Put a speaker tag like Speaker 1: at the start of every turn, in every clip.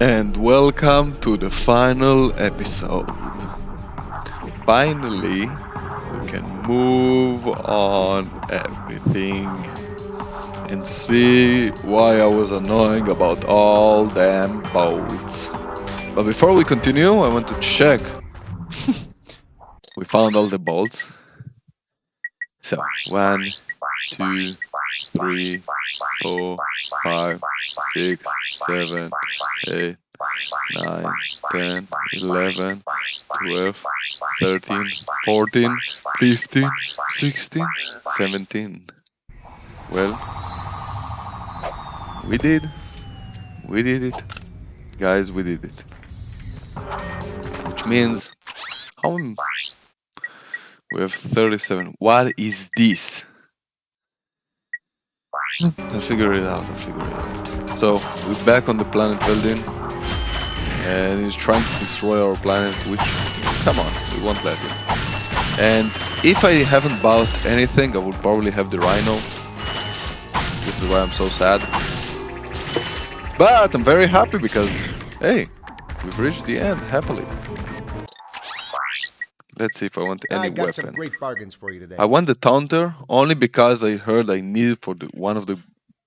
Speaker 1: And welcome to the final episode. Finally, we can move on everything and see why I was annoying about all damn bolts. But before we continue, I want to check. We found all the bolts. So, 1, 2, 3, 4, 5, 6, 7, 8, 9, 10, 11, 12, 13, 14, 15, 16, 17. Well, we did. We did it. Guys, we did it. Which means, how we have 37. What is this? I'll figure it out. So, we're back on the planet Veldin. And he's trying to destroy our planet, which, come on, we won't let him. And if I haven't bought anything, I would probably have the Rhino. This is why I'm so sad. But I'm very happy because, hey, we've reached the end happily. Let's see if I want any
Speaker 2: I got
Speaker 1: weapon.
Speaker 2: some great bargains for you today.
Speaker 1: I want the Taunter only because I heard I need it for one of the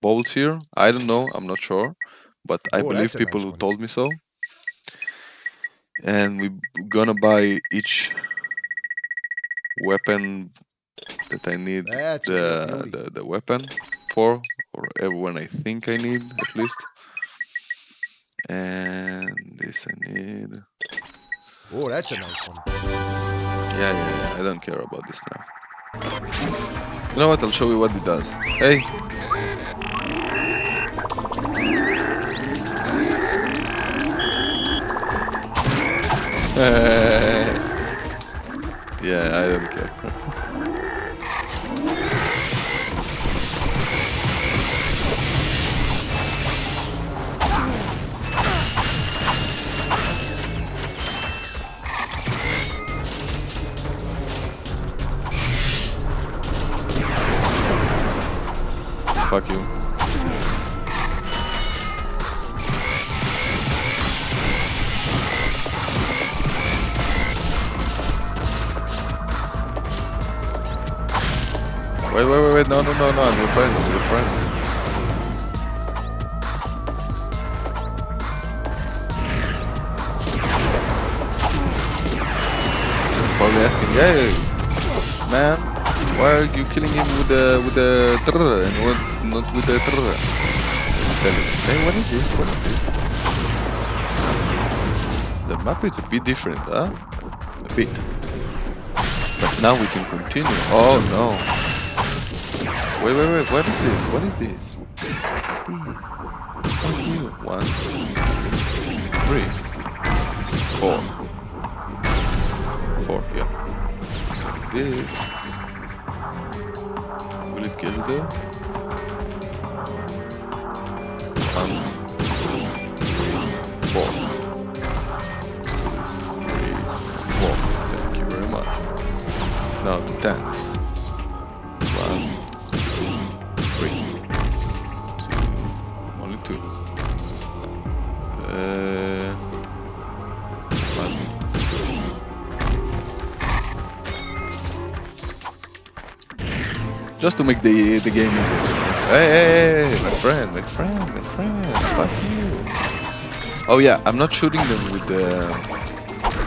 Speaker 1: bolts here. I don't know, I'm not sure, but I believe
Speaker 2: That's a
Speaker 1: people
Speaker 2: nice
Speaker 1: who
Speaker 2: one.
Speaker 1: told me so. And we're gonna buy each weapon that I need
Speaker 2: That's a real beauty.
Speaker 1: the weapon for, or everyone I think I need at least. And this I need.
Speaker 2: Oh, that's a nice one.
Speaker 1: Yeah, I don't care about this now. You know what? I'll show you what it does. Hey. Yeah, I don't care. Fuck you. Wait, no, I'm your friend. Probably asking, hey, man, why are you killing him with the trrr and not with the trrr? Tell him, hey, what is this? The map is a bit different, huh? A bit. But now we can continue. Oh no. Wait, what is this? What's this? Fuck you. 1, 3, 4. 4, yeah. So this. Will it gilded? 1, 2, 3, 4. 3, 4. Thank you very much. Now the tanks. 1, 3, 2, only 2. 1. Just to make the game easier. Hey, my friend, fuck you. Oh yeah, I'm not shooting them with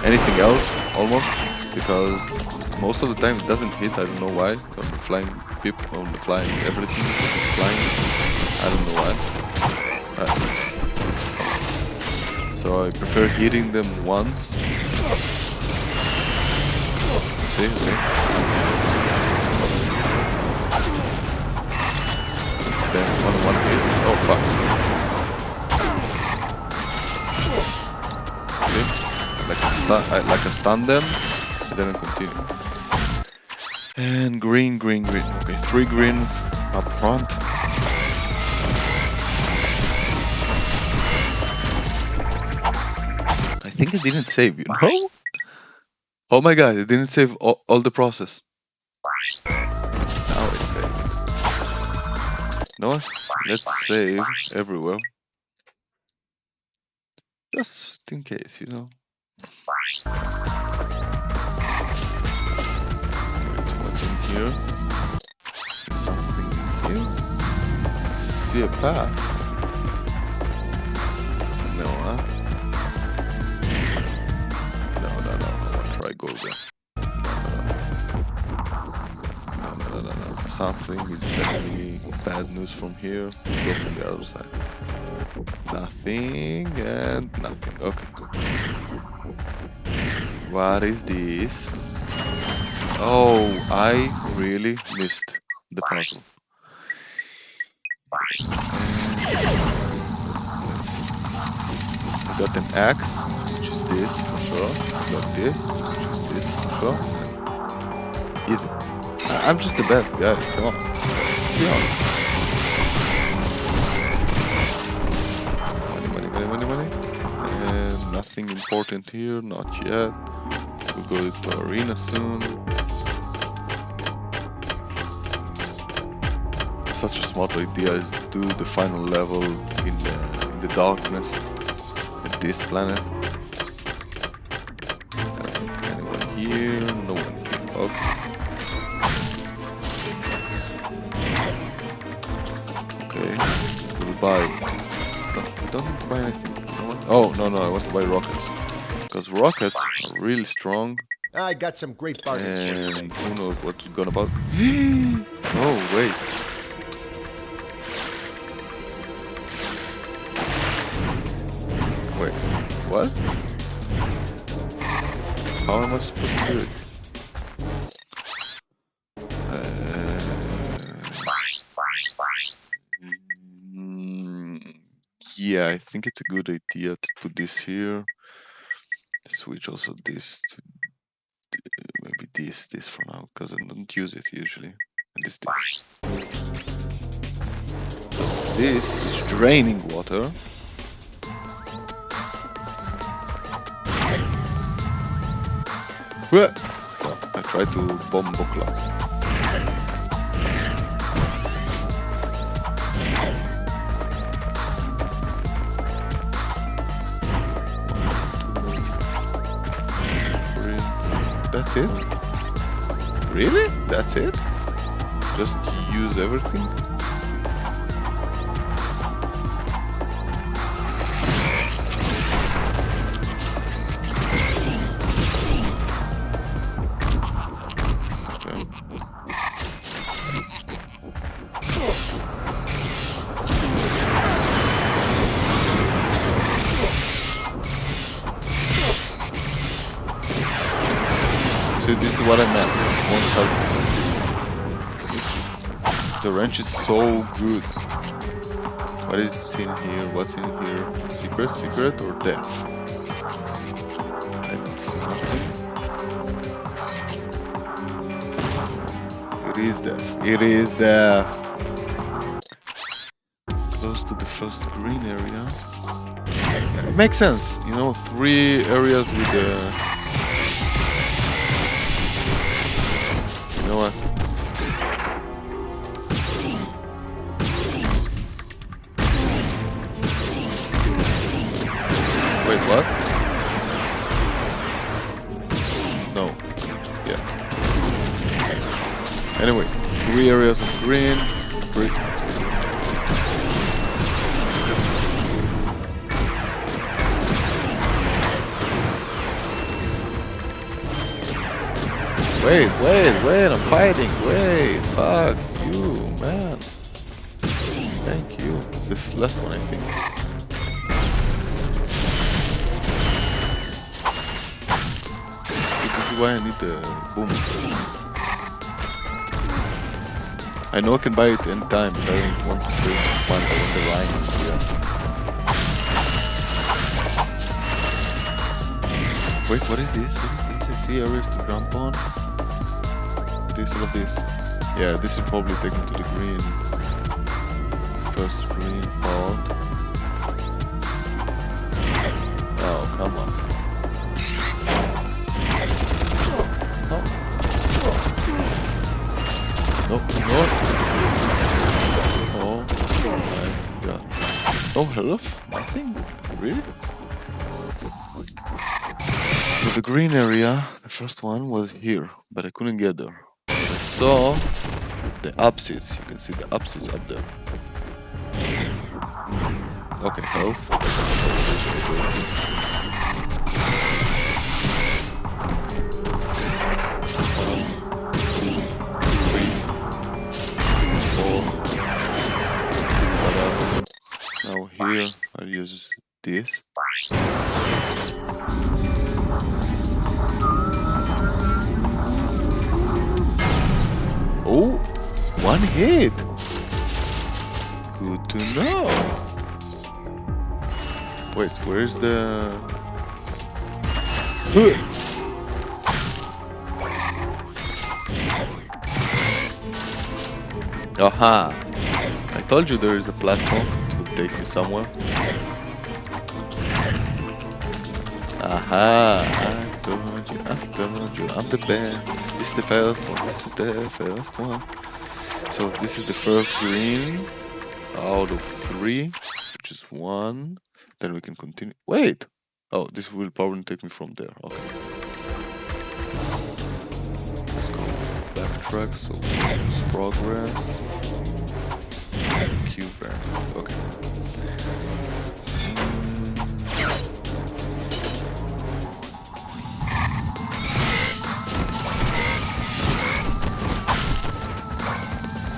Speaker 1: anything else, almost, because most of the time it doesn't hit, I don't know why, on the flying people, on the flying everything is flying, I don't know why. So I prefer hitting them once. See? Then one hit. Oh fuck. See? Like a stun them, and then I continue. And green. Okay, 3 green up front. I think it didn't save, you know? Oh my god, it didn't save all the process. Now I save it. You know what? Let's save everywhere. Just in case, you know. Wait, what's in here? Is something in here? See a path? No, huh? No. I wanna try go there. No. Something is telling me bad news from here. Go from the other side. Nothing and nothing. Okay, cool. What is this? Oh, I really missed the puzzle. Let's see. I got an axe, which is this for sure. I got this, which is this for sure. And easy. I'm just the best, guys. Come on. Be honest. Money. And nothing important here, not yet. We'll go to arena soon. Such a smart idea is to do the final level in the darkness at this planet. Anyone here? No one here. Okay. Okay. We'll buy. No, I don't need to buy anything. You know what? Oh no, I want to buy rockets. Because rockets are really strong.
Speaker 2: I got some great bargains for you
Speaker 1: And
Speaker 2: today.
Speaker 1: who knows what's gonna about. Oh wait. Wait, what? How am I supposed to do it? Yeah, I think it's a good idea to put this here. Switch also this to maybe this for now, because I don't use it usually. And this. So this is draining water. Well, I tried to bomb Boklat. That's it? Really? That's it? Just use everything? See, this is what I meant. One type. The wrench is so good. What is in here? What's in here? Secret or death? I don't see nothing. It is death. It is death. Close to the first green area. It makes sense. You know, 3 areas with the... You know what? Wait, what? No. Yes. Anyway, 3 areas of green. Wait, I'm fighting. Wait, fuck you, man. Thank you. This last one, I think. This is why I need the boom. I know I can buy it anytime, but I don't want to bring one when the line is here. Wait, what is this? I see areas to jump on. All of this. Yeah, this will probably take me to the green. First green part. Oh, come on. No. Oh my god. No health? Nothing? Really? So the green area, the first one was here, but I couldn't get there. But I saw the upsides. You can see the upsides up there. Okay, health. Now here I'll use this. Oh, one hit. Good to know. Wait, where's the... Aha! I told you there is a platform to take me somewhere. Aha! I've told you, I'm the best. This is the first one, this is the first one. So this is the first green out of 3, which is 1. Then we can continue. Wait! Oh, this will probably take me from there. Okay. Let's go backtrack, so it's progress. Q brand. Okay.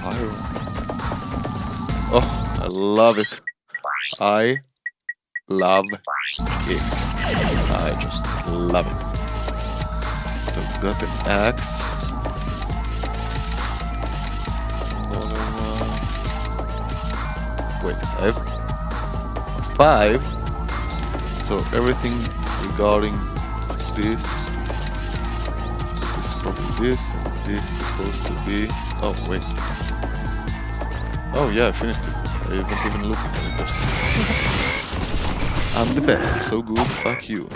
Speaker 1: Fire. Oh, I love it. I love it. I just love it. So we got an axe. Another one. Wait, I have 5. So everything regarding this. This is probably this, and this is supposed to be. Oh wait. Oh yeah, I finished it. I haven't even looked at it. I'm the best. I'm so good. Fuck you.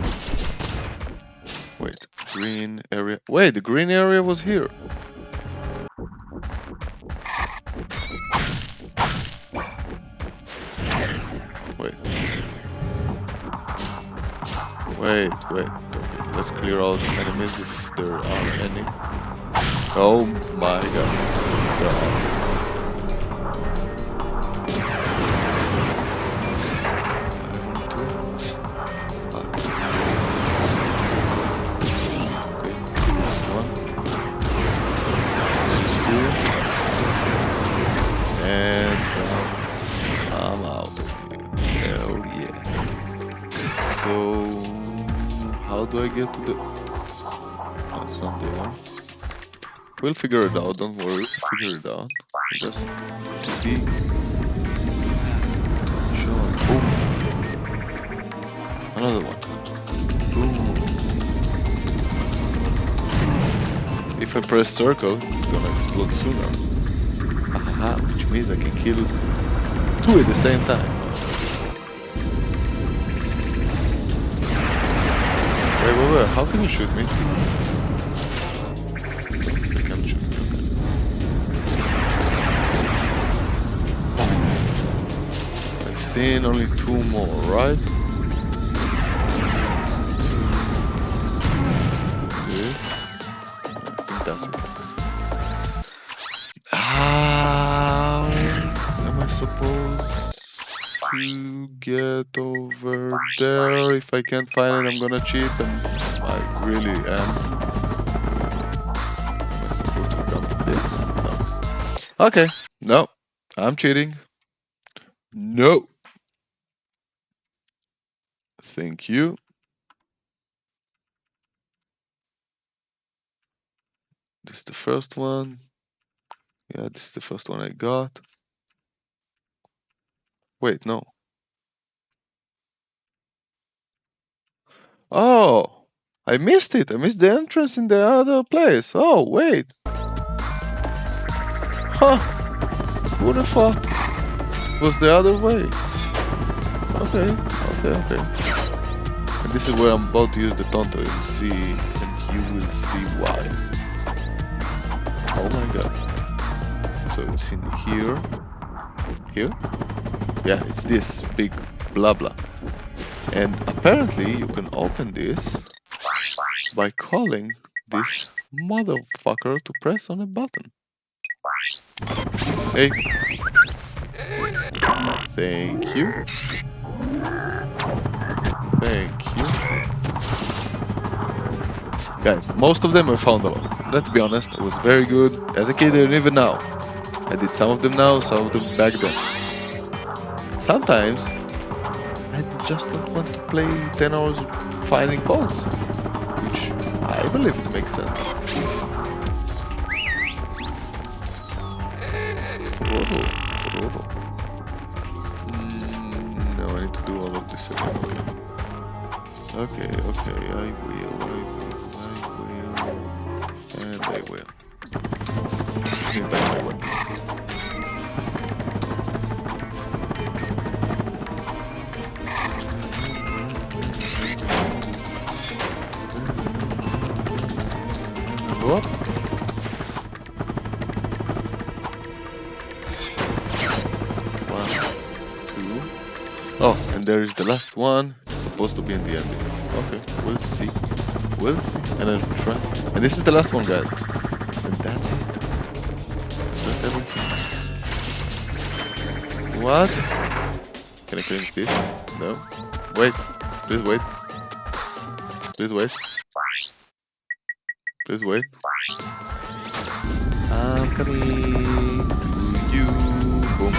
Speaker 1: Wait, green area. Wait, the green area was here. Wait. Wait. Okay, let's clear out enemies if there are any. Oh my god. I'm out of here. Hell yeah. So, how do I get to the... That's not the one. We'll figure it out, don't worry. We'll figure it out. Just be... Sure. Boom. Another one. Boom. If I press circle, it's gonna explode sooner. Aha, which means I can kill 2 at the same time. Wait, how can you shoot me? You can't shoot me, okay. I've seen only 2 more, right? This. I think that's it. How am I supposed to get over there? If I can't find it, I'm gonna cheat, and I really am. Am I supposed to come to this? No. Okay, no, I'm cheating. No. Thank you. This is the first one. Yeah, this is the first one I got. Wait, no. Oh, I missed it. I missed the entrance in the other place. Oh, wait. Huh. Who would have thought it was the other way? Okay. And this is where I'm about to use the Tonto. You'll see, and you will see why. Oh my god. So it's in here. Here? Yeah, it's this big blah blah. And apparently you can open this by calling this motherfucker to press on a button. Hey. Thank you. Thank you. Guys, most of them I found alone. Let's be honest, it was very good as a kid and even now. I did some of them now, some of them back then. Sometimes I just don't want to play 10 hours finding balls, which I believe it makes sense. Frodo. No, I need to do all of this again. Okay, I will. And I will. Give me back my weapon. Go up. One, two. Oh, and there is the last one. It's supposed to be in the ending. Okay, we'll see. We'll see. And I'll try. And this is the last one, guys. And that's it. That's everything. What? Can I finish this? No. Wait. Please wait. Please wait. Please wait. I'm coming to you. Boom.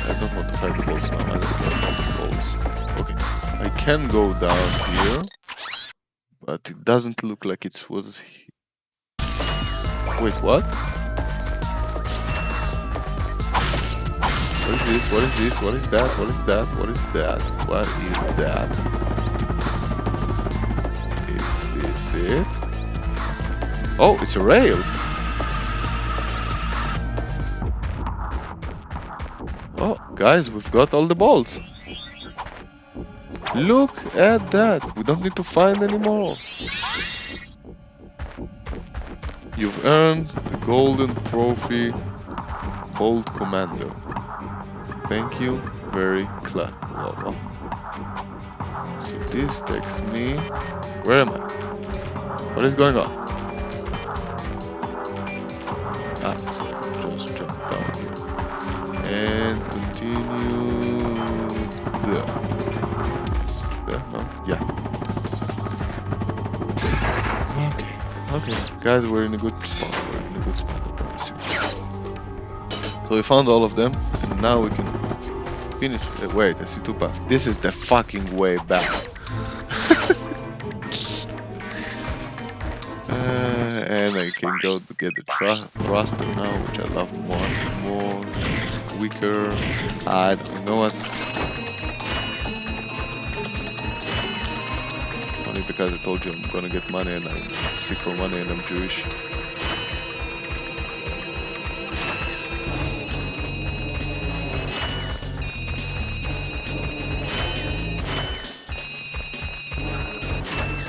Speaker 1: I don't want to fight the balls now. I don't want to fight the balls. Okay. I can go down here, but it doesn't look like it was. Wait, what? What is this? What is this? What is that? What is that? What is that? What is that? Is this it? Oh, it's a rail! Oh, guys, we've got all the balls. Look at that! We don't need to find anymore. You've earned the golden trophy called Commander. Thank you very Clack. Wow. So this takes me... Where am I? What is going on? Ah, so I can just jump down here. And continue there. There? No? Yeah. Okay, guys, we're in a good spot. I promise you. So we found all of them, and now we can finish. Wait, I see two paths. This is the fucking way back. And I can go to get the thruster now, which I love much more. It's quicker. You know what? Only because I told you I'm gonna get money and I'm sick for money and I'm Jewish.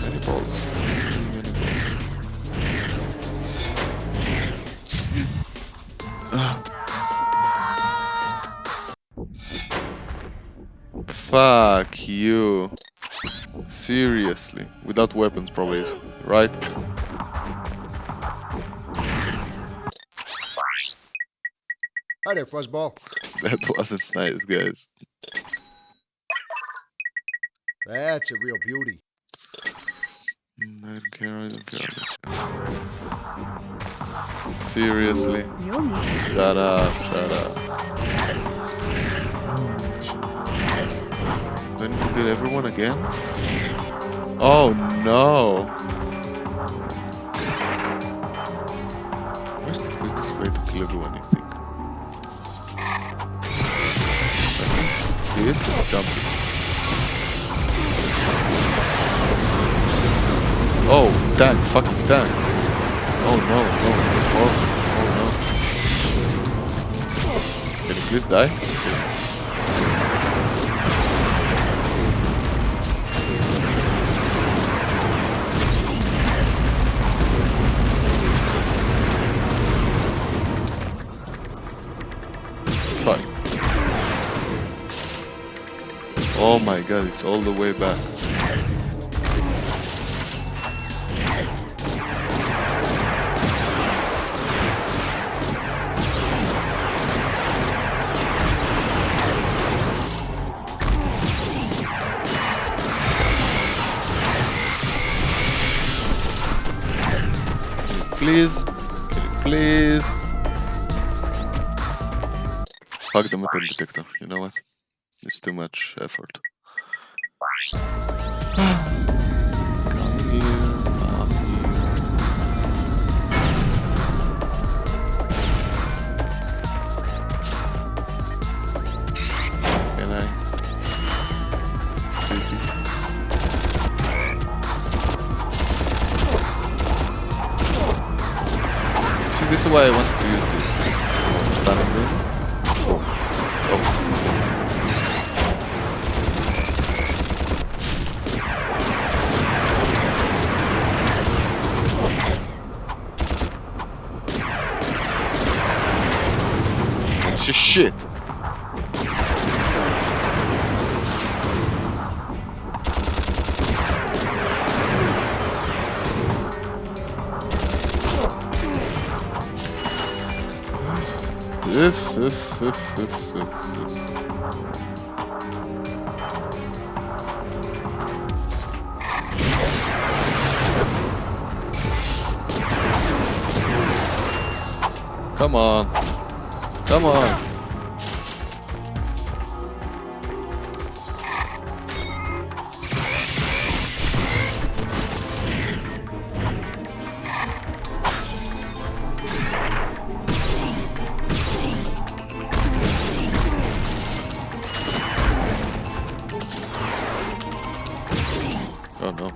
Speaker 1: Many balls. Fuck you. Seriously. Without weapons probably, right?
Speaker 2: Hi there, fuzzball.
Speaker 1: That wasn't nice, guys.
Speaker 2: That's a real beauty.
Speaker 1: I don't care. Seriously. Shut up. Do I need to kill everyone again? Oh no! Where's the quickest way to kill everyone, I think? This is jumping. Oh, tank, fucking tank. Oh no. Can you please die? Oh my god, it's all the way back. please? Can you please? Fuck the metal detector, you know what? It's too much effort. Come here, come here. Can I? See, this is why I want to use this. Standing there. It's just shit. Yes. Come on. Come on. Oh no.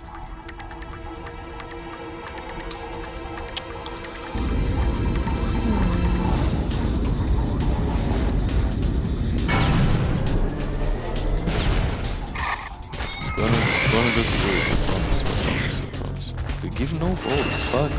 Speaker 1: Gonna just do it, I promise. They give no balls, fuck me.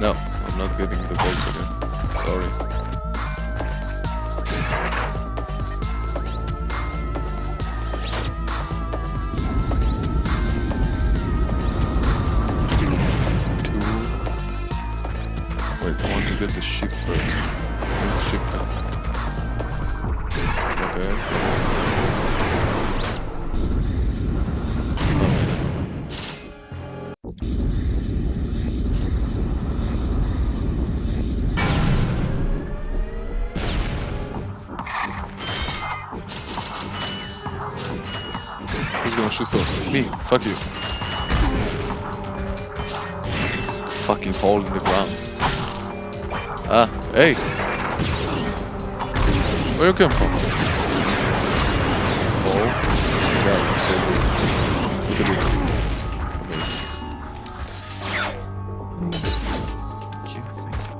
Speaker 1: No, I'm not getting the balls again. Sorry. Wait, I want to get the ship first. Get the ship now. Okay. Who's gonna shoot first? Me. Fuck you. Fucking hole in the ground. Ah, hey! Where you come from? Oh, God, I'm so good. Look at it. Amazing. Thank you.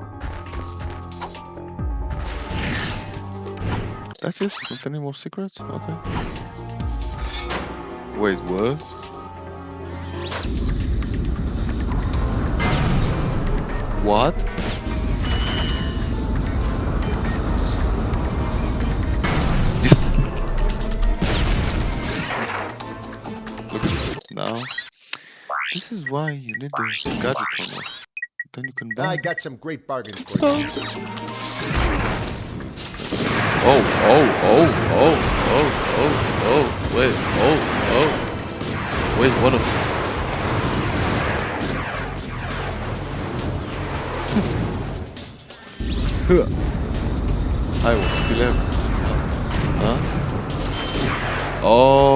Speaker 1: That's it? Not any more secrets? Okay. Wait, what? What? Yes. Look at this now. This is why you need the gadget from us. Then you can
Speaker 2: I
Speaker 1: bang.
Speaker 2: got some great bargains for you.
Speaker 1: Wait, wait, what a I will kill him. Huh? Oh,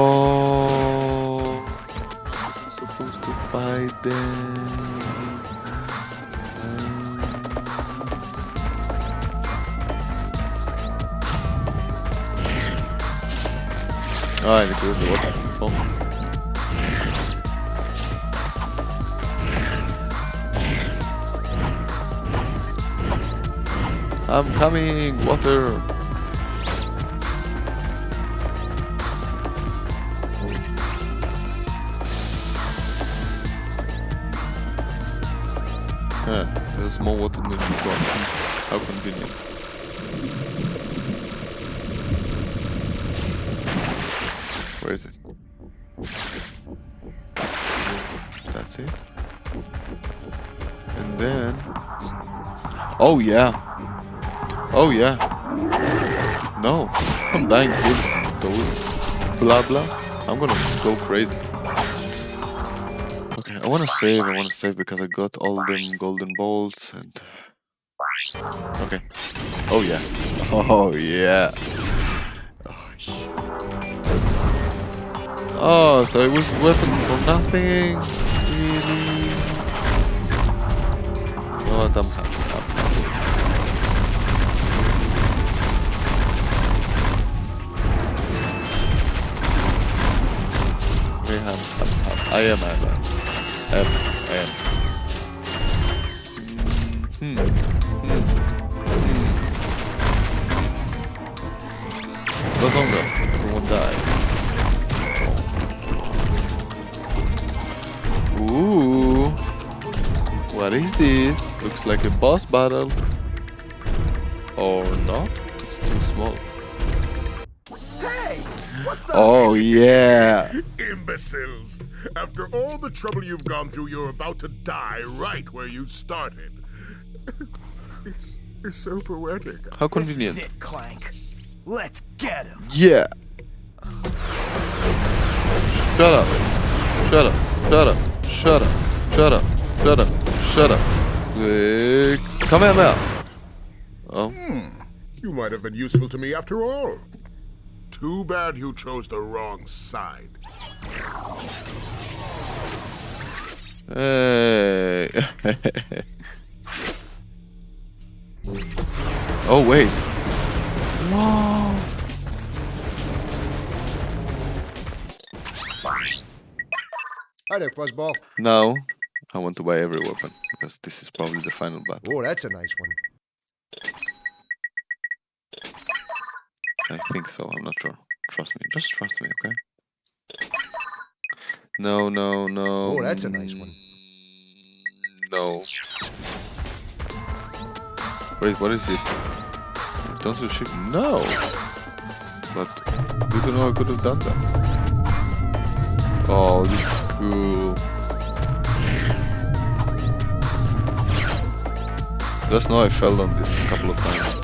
Speaker 1: I'm supposed to fight them. Oh, I need to use the water from the phone. I'm coming, water. There's more water than before. How convenient. Where is it? That's it? Oh yeah. Oh yeah. No. I'm dying here. Blah blah. I'm gonna go crazy. Okay, I wanna save because I got all them golden bolts and... Okay. Oh yeah. Oh yeah. Oh, so it was weapon for nothing? Really? You know what, I'm happy. I am. Los hongos, everyone died. Ooh, what is this? Looks like a boss battle. Or not? It's too small.
Speaker 3: Hey! What the?
Speaker 1: Oh yeah!
Speaker 4: Imbeciles! After all the trouble you've gone through, you're about to die right where you started. It's so poetic.
Speaker 1: How
Speaker 3: This
Speaker 1: convenient.
Speaker 3: is it, Clank. Let's get him.
Speaker 1: Yeah! Shut up! Shut up! Shut up! Shut up! Shut up! Shut up! Shut up! Come here now! Oh.
Speaker 4: You might have been useful to me after all. Too bad you chose the wrong side.
Speaker 1: Hey. Oh wait. Wow.
Speaker 2: Hi there, Fuzzball.
Speaker 1: Now I want to buy every weapon because this is probably the final battle.
Speaker 2: Oh, that's a nice one.
Speaker 1: I think so. I'm not sure. Trust me. Just trust me, okay? No, no, no.
Speaker 2: Oh, that's a nice one.
Speaker 1: No. Wait, what is this? Don't you ship? No. But good to know I could have done that. Oh, this is cool. Just know I fell on this a couple of times.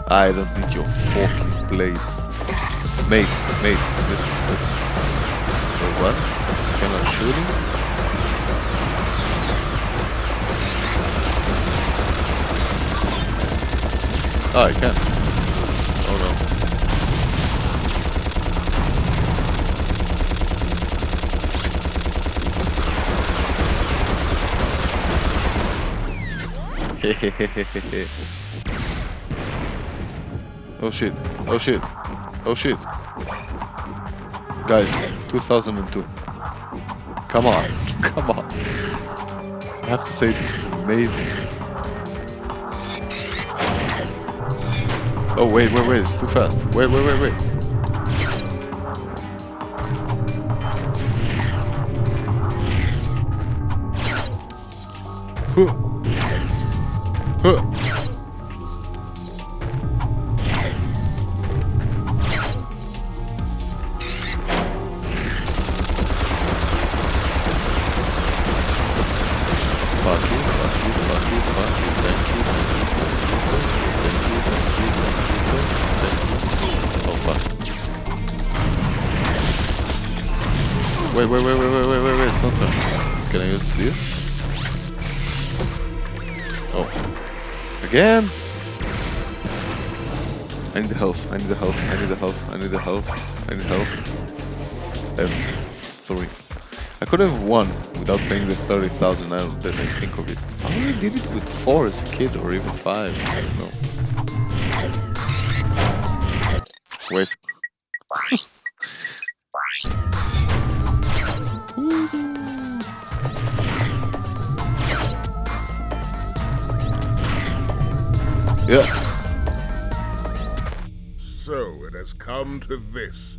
Speaker 1: I don't need your fucking blades. Mate, listen. Wait, what? Cannot shoot him? Oh, I can. Oh no. Hehehehe. Oh shit. Oh shit. Oh shit. Guys, 2002. Come on. Come on. I have to say this is amazing. Oh wait, it's too fast. Wait. Huh. Fuck you, thank you. Oh fuck. Wait, something. Can I use this? Oh. Again? I need the health. Sorry. I could have won without paying the 30,000 now that I think of it. I only did it with 4 as a kid, or even 5. I don't know. Wait. Yeah.
Speaker 4: So it has come to this.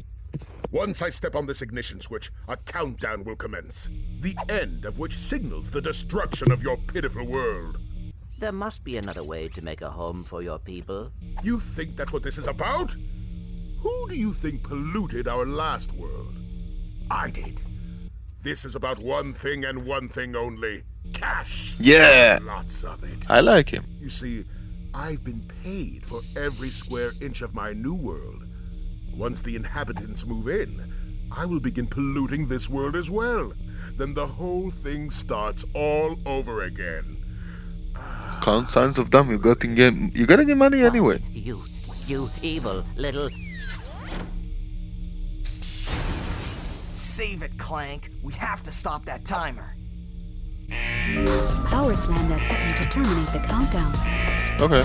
Speaker 4: Once I step on this ignition switch, a countdown will commence. The end of which signals the destruction of your pitiful world.
Speaker 5: There must be another way to make a home for your people.
Speaker 4: You think that's what this is about? Who do you think polluted our last world? I did. This is about one thing and one thing only. Cash!
Speaker 1: Yeah!
Speaker 4: Lots of it.
Speaker 1: I like him.
Speaker 4: You see, I've been paid for every square inch of my new world. Once the inhabitants move in, I will begin polluting this world as well. Then the whole thing starts all over again.
Speaker 1: Count signs of them. You getting money anyway.
Speaker 5: You evil little...
Speaker 3: Save it, Clank. We have to stop that timer.
Speaker 6: Power slam that button to terminate the countdown.
Speaker 1: Okay.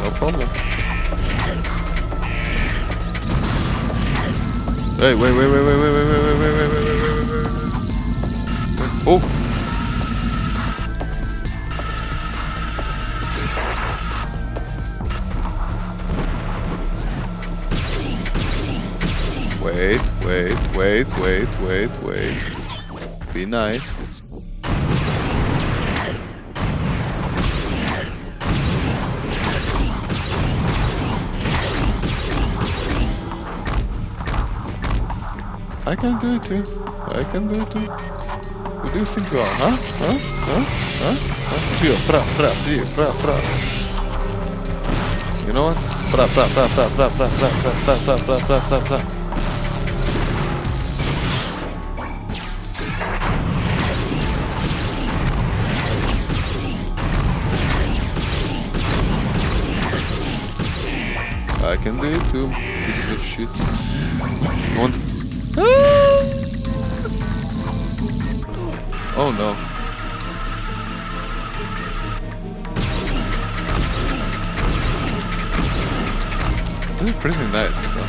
Speaker 1: No problem. Hey, wait. Oh! Wait. Be nice. I can do it too. Who do you think you are, huh? Frio, fra. You know what? Fra. I can do it too, piece of shit. You want? Oh no. This is pretty nice, you know?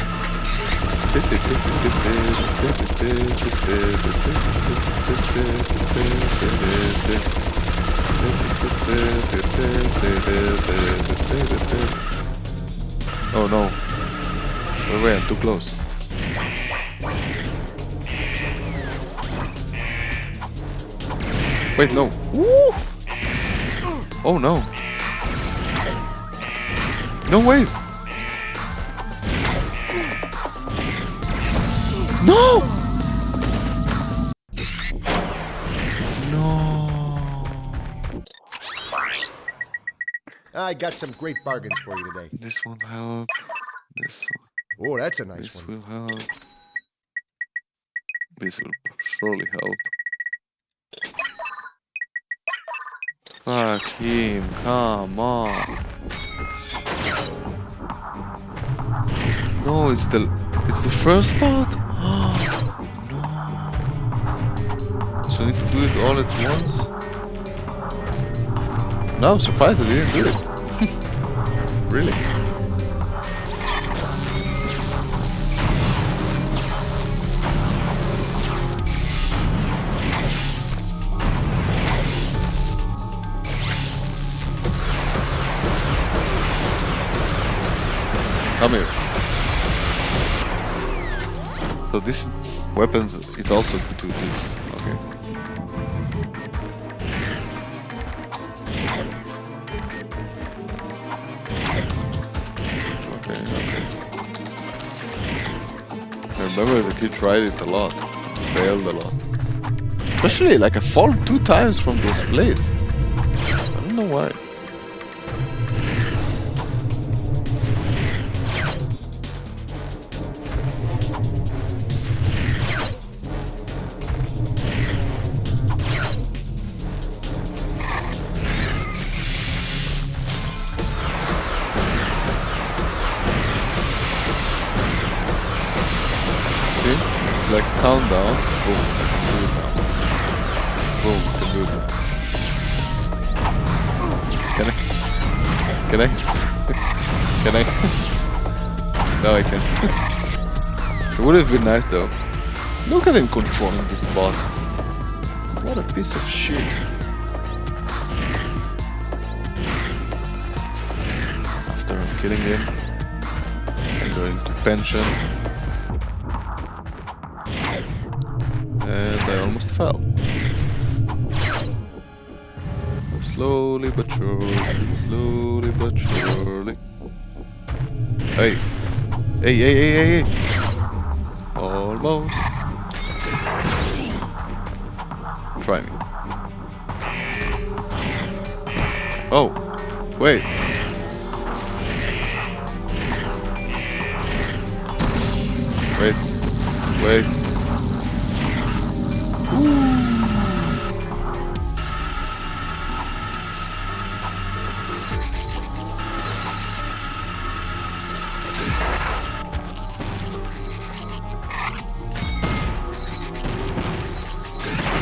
Speaker 1: Oh no. Wait, I'm too close. Wait, no. Woo! Oh no. No, wait. No!
Speaker 2: I got some great bargains for you today.
Speaker 1: This won't help. This one.
Speaker 2: Oh, that's a nice
Speaker 1: This
Speaker 2: one.
Speaker 1: will help. This will surely help. Fuck him, come on. No, it's the first part? No. So I need to do it all at once? No, I'm surprised I didn't do it. Really? Come here. So this weapons, it's also to do this. Okay. Okay. I remember the kid tried it a lot. Failed a lot. Especially like I fall 2 times from those blades. I don't know why. Like countdown. Boom. Do it now. Boom. Can do it now. Can I? Can I? No, I can't. It would have been nice though. Look at him controlling this bot. What a piece of shit. After I'm killing him, I'm going to pension. And I almost fell. Slowly but surely. Hey. Hey. Almost. Try me. Oh, wait. Wait.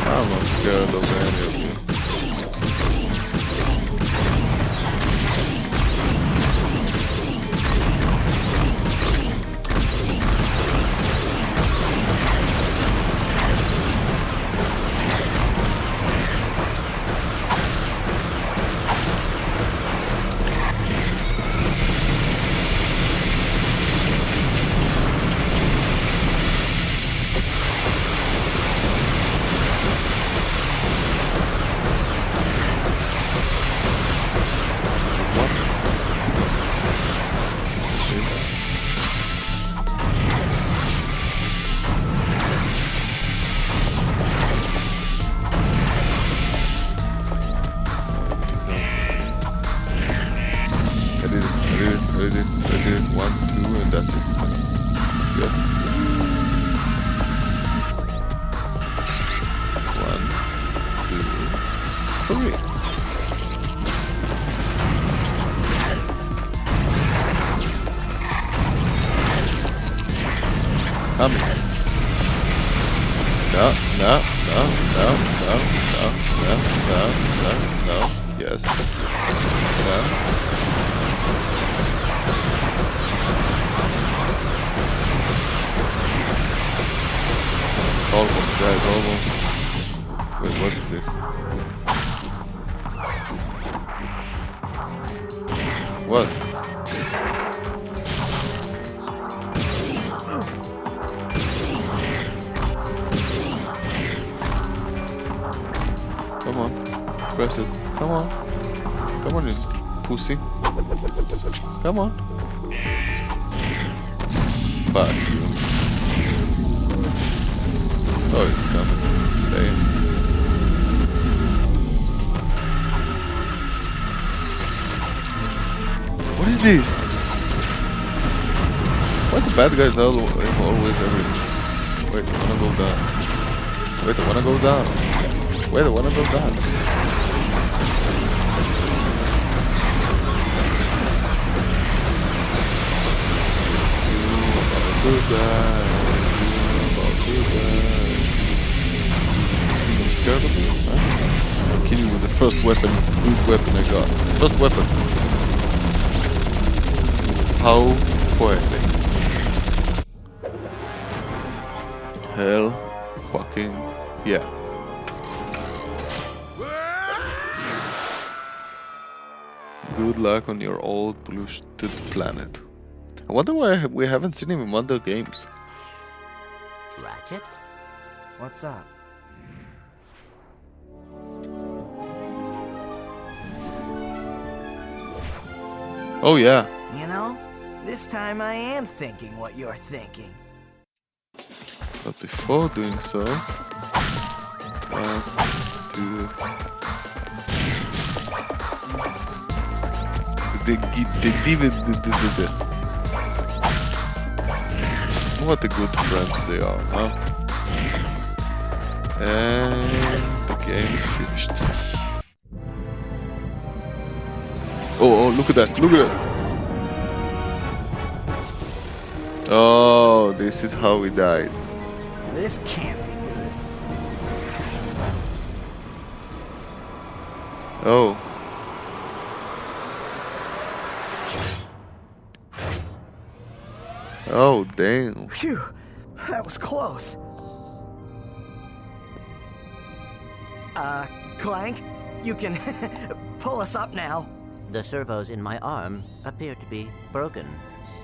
Speaker 1: I'm not scared of any of you. I did it. 1, 2, and that's it. Yep. 1, 2, 3. Coming. No. Yes. No. Almost, guys, almost. Wait, what's this? What? Come on, press it. Come on, you pussy. Come on. Fuck you. Oh, it's coming. Damn. What is this? Why the bad guys are always everything? Wait, I wanna go down. Wait, I wanna go down. Wait, I wanna go down. I'm scared of you, huh? I'll kill you with the first weapon, good weapon I got. First weapon. How poetic. Hell fucking yeah. Good luck on your old polluted planet. I wonder why we haven't seen him in other games.
Speaker 5: Ratchet?
Speaker 3: What's up?
Speaker 1: Oh yeah.
Speaker 3: You know, this time I am thinking what you're thinking.
Speaker 1: But before doing so, 1, 2. What a good friends they are, huh? And the game is finished. Oh, look at that, look at that! Oh, this is how he died.
Speaker 3: This can't be good.
Speaker 1: Oh. Oh, damn.
Speaker 3: Phew, that was close. Clank, you can pull us up now.
Speaker 5: The servos in my arm appear to be broken.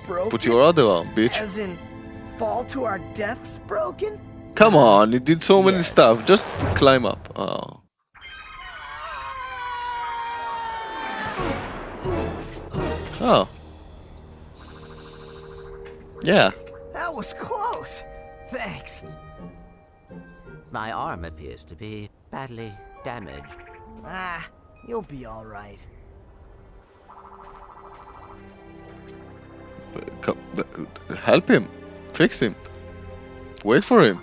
Speaker 3: Broken?
Speaker 1: Put your other arm, bitch.
Speaker 3: As in, fall to our deaths broken?
Speaker 1: Come on, you did so many stuff. Just climb up. Oh. Oh. Yeah.
Speaker 3: That was close. Thanks.
Speaker 5: My arm appears to be badly damaged.
Speaker 3: Ah, you'll be all right.
Speaker 1: Help him. Fix him. Wait for him.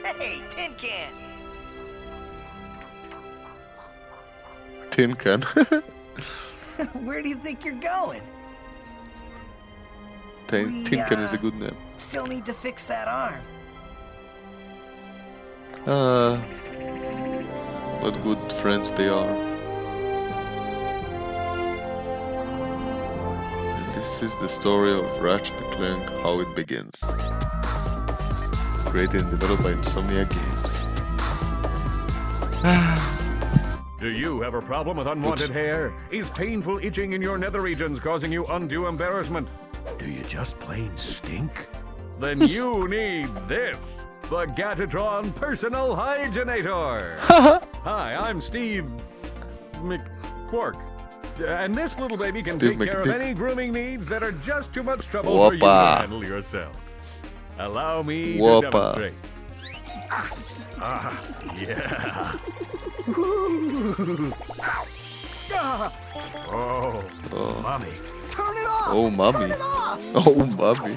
Speaker 3: Hey, tin can!
Speaker 1: Tin can.
Speaker 3: Where do you think you're going?
Speaker 1: Tin can is a good name.
Speaker 3: Still need to fix that arm.
Speaker 1: What good friends they are. And this is the story of Ratchet and Clank, how it begins. Created and developed by Insomnia Games.
Speaker 7: Do you have a problem with unwanted
Speaker 1: Oops.
Speaker 7: hair? Is painful itching in your nether regions causing you undue embarrassment? Do you just plain stink? Then you need this, the Gatatron Personal Hygienator. Hi, I'm Steve McQuark. And this little baby can
Speaker 1: Steve
Speaker 7: take care of
Speaker 1: McDick.
Speaker 7: any grooming needs that are just too much trouble for you to
Speaker 1: Whoppa.
Speaker 7: handle yourself. Allow me
Speaker 1: Whoppa.
Speaker 7: to demonstrate. Yeah. Oh,
Speaker 1: Oh,
Speaker 7: mommy.
Speaker 3: Turn it off!
Speaker 1: oh mommy.
Speaker 3: Turn it off!
Speaker 1: Oh mommy.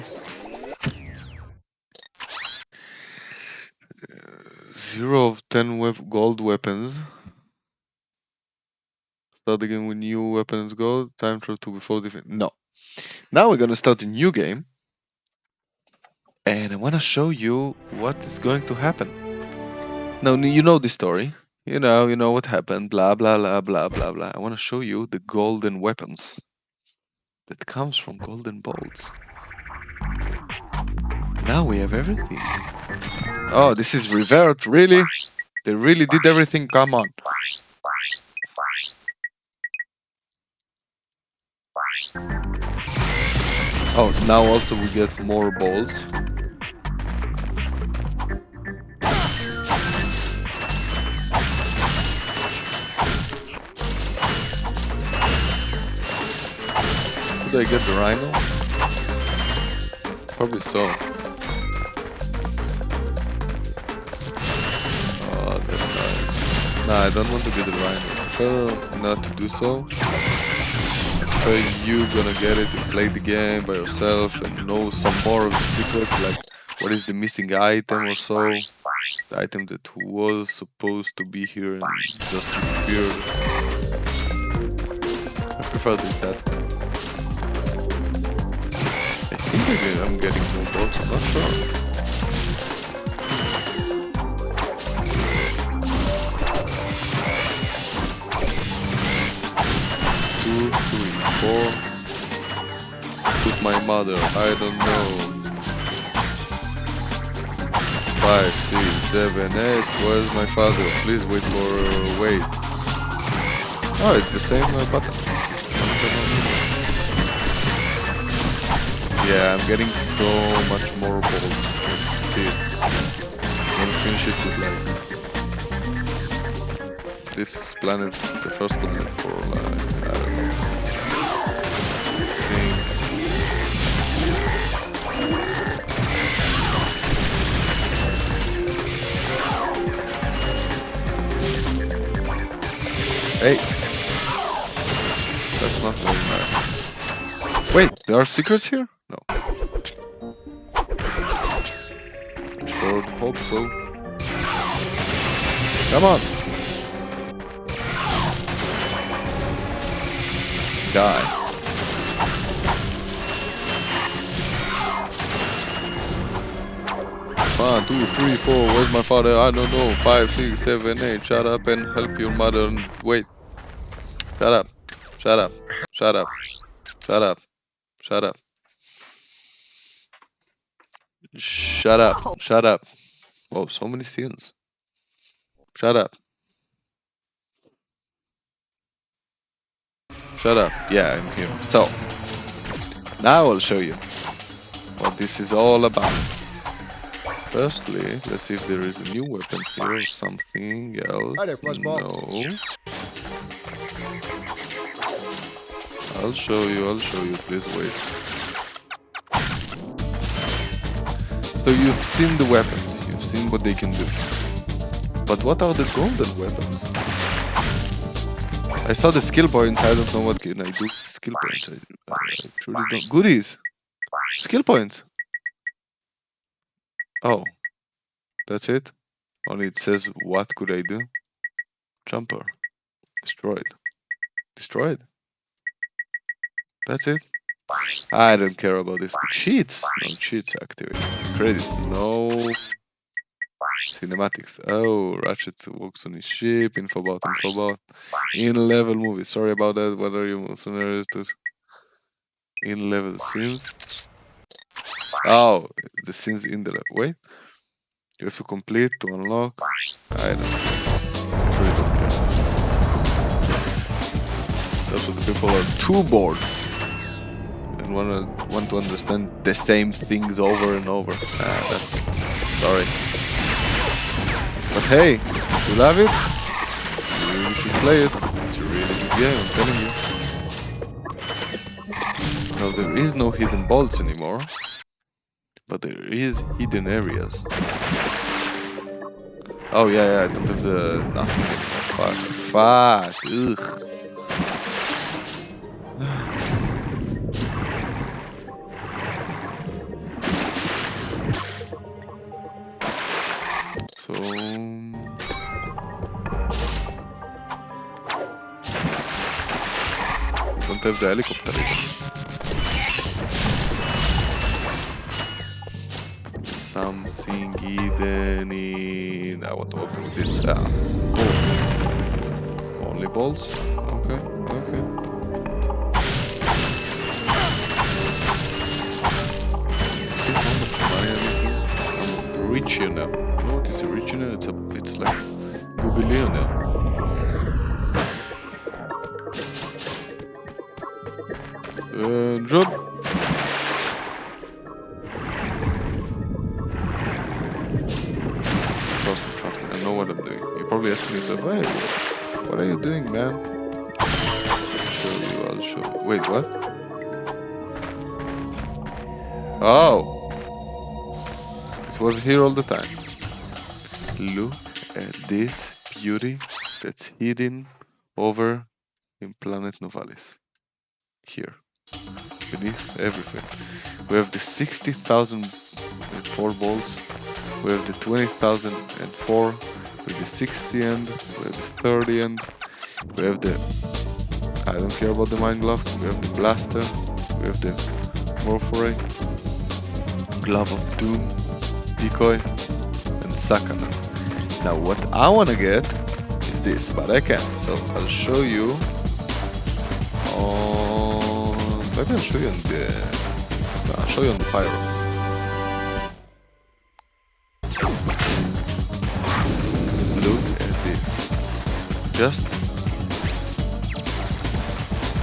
Speaker 1: 0 of 10 gold weapons. Start the game with new weapons gold. Time travel to before defense. No. Now we're gonna start a new game. And I wanna show you what is going to happen. Now you know the story. You know what happened. Blah blah blah blah blah blah. I wanna show you the golden weapons that comes from golden bolts. Now we have everything. Oh, this is revert, really? They really did everything, come on. Oh, now also we get more balls. Did I get the rhino? Probably so. Oh, that's nice. Nah, I don't want to get the rhino. Prefer not to do so. So you gonna get it and play the game by yourself and know some more of the secrets, like what is the missing item or so. The item that was supposed to be here and just disappeared. I prefer it that way. I think I'm getting more balls, I'm not sure. Two, three, four. With my mother, I don't know. 5, 6, 7, 8. Where's my father? Please wait for wait. Oh, it's the same button. Yeah, I'm getting so much more gold. See it. I'm gonna finish it with like this planet, the first planet for like I don't know. Hey, that's not very nice. Wait, there are secrets here? No. I sure hope so. Come on. Die. One, 2, 3, 4. Where's my father? I don't know. 5, 6, 7, 8. Shut up and help your mother. And wait. Shut up. Shut up. Shut up. Shut up. Shut up. Shut up. Shut up. Oh, so many scenes. Shut up. Shut up. Yeah, I'm here. So, now I'll show you what this is all about. Firstly, let's see if there is a new weapon here or something else.
Speaker 2: Hi there, Fuzzball.
Speaker 1: No. I'll show you, please wait. So you've seen the weapons, you've seen what they can do. But what are the golden weapons? I saw the skill points, I don't know what can I do. Skill points, I truly don't. Goodies! Skill points! Oh, that's it? Only it says, what could I do? Jumper. Destroyed. Destroyed? That's it? I don't care about this. Cheats! No cheats activated. Credit. No cinematics. Oh, Ratchet walks on his ship. Infobot. In-level movie. Sorry about that. What are you scenarios to in-level scenes? Oh, the scenes in the level. Wait. You have to complete to unlock. I don't really don't care. That's what the people are too bored and want to understand the same things over and over. Sorry. But hey, if you love it, you should play it. It's a really good game, I'm telling you. Now there is no hidden bolts anymore, but there is hidden areas. Oh yeah, I don't have the nothing anymore. Fuck. Ugh. So don't have the helicopter either. Something hidden in. I want to open this. Balls. Only balls? Okay. See how much money I'm making? I'm rich here now. You know what is a rich now? It's like Google now. Job. Trust me, I know what I'm doing. You're probably asking yourself, hey, what are you doing, man? I'll show you. Wait, what? Oh! It was here all the time. Look at this beauty that's hidden over in Planet Novalis. Here. Beneath everything. We have the 60,004 balls. We have the 20,004, with the 60 end, we have the 30 end, we have the, I don't care about the Mind Glove, we have the Blaster, we have the Morphoray, Glove of Doom, Decoy, and Sakana. Now what I wanna get is this, but I can't, so I'll show you on, maybe I'll show you on the, I'll show you on the Pyro. Look at this. Just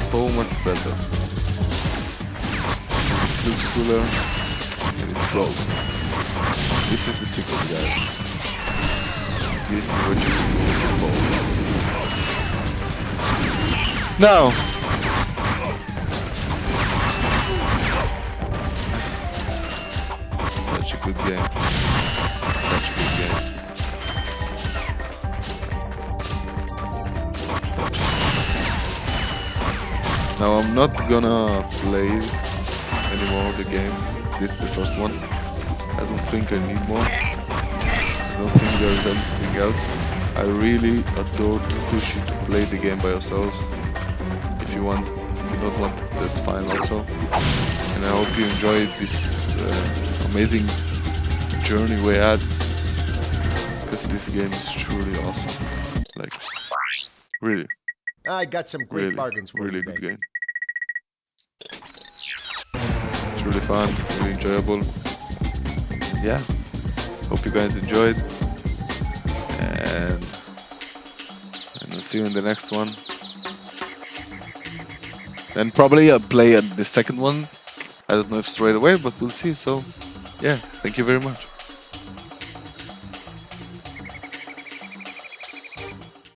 Speaker 1: so much better. It looks cooler and it's close. This is the secret, guys. This is what you do with your balls. Now such a good game. Such a good game. Now I'm not gonna play anymore the game. This is the first one. I don't think I need more. I don't think there's anything else. I really adore to push you to play the game by yourselves. If you want. If you don't want, that's fine also. And I hope you enjoyed this amazing journey we had. Because this game is truly awesome. Like, really.
Speaker 2: I got some great bargains for
Speaker 1: really
Speaker 2: you
Speaker 1: good
Speaker 2: today.
Speaker 1: game. It's really fun, really enjoyable. Yeah, hope you guys enjoyed, and I'll see you in the next one. And probably I'll play the second one. I don't know if straight away, but we'll see. So, yeah, thank you very much.